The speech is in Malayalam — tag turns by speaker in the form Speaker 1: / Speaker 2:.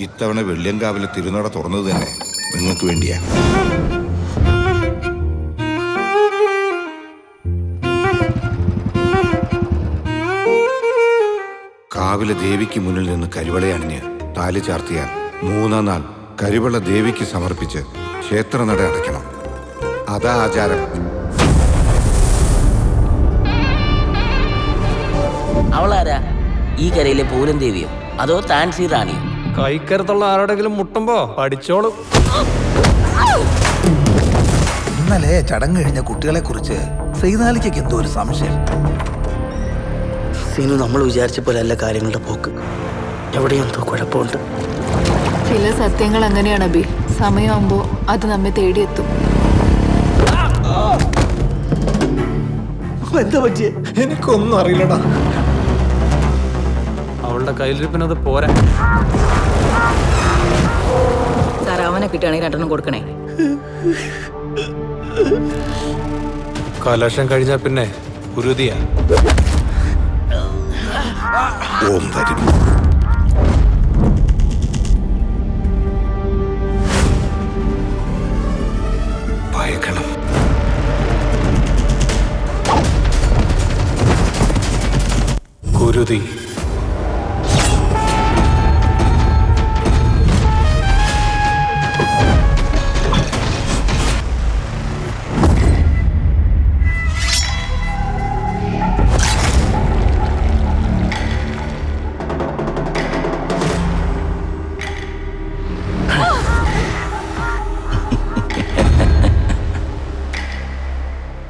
Speaker 1: ഇത്തവണ വെള്ളിയങ്കാവിലെ തിരുനട തുറന്നത് തന്നെ നിങ്ങൾക്ക് വേണ്ടിയാ. കാവിലെ ദേവിക്ക് മുന്നിൽ നിന്ന് കരിവളയണിഞ്ഞ് താലി ചാർത്തിയാൽ 3-ാം നാൾ കരിവള ദേവിക്ക് സമർപ്പിച്ച് ക്ഷേത്രനട അടയ്ക്കണം. അതാ ആചാരം.
Speaker 2: അവളാരാ? ഈ കരയിലെ പൂലം ദേവിയോ അതോ താൻസി റാണിയോ?
Speaker 3: കൈക്കരത്തുള്ള ആരോടെങ്കിലും മുട്ടുമ്പോ പഠിച്ചോളും.
Speaker 4: ഇന്നലെ ചടങ്ങ് കഴിഞ്ഞ കുട്ടികളെ കുറിച്ച് ശ്രീനാലിക്ക് എന്തോ ഒരു സംശയം.
Speaker 5: സീനു, നമ്മൾ വിചാരിച്ച പോലെ അല്ല കാര്യങ്ങളുടെ പോക്ക്. എവിടെയെന്തോ കുഴപ്പമുണ്ട്.
Speaker 6: ചില സത്യങ്ങൾ അങ്ങനെയാണ് അബി. സമയമാകുമ്പോ അത് നമ്മെ തേടിയെത്തും.
Speaker 4: എന്താ പറ്റിയേ?
Speaker 3: എനിക്കൊന്നും അറിയില്ലടാ. അവളുടെ കയ്യിലിരിപ്പിനത് പോരാ.
Speaker 7: സാർ, അവനെ കിട്ടുകയാണെങ്കിൽ 2 കൊടുക്കണേ.
Speaker 3: കലശം കഴിഞ്ഞാ പിന്നെ ഉരുതിയാ.
Speaker 1: ഓം വരും. ഭയക്കണം.
Speaker 3: കുരുതി.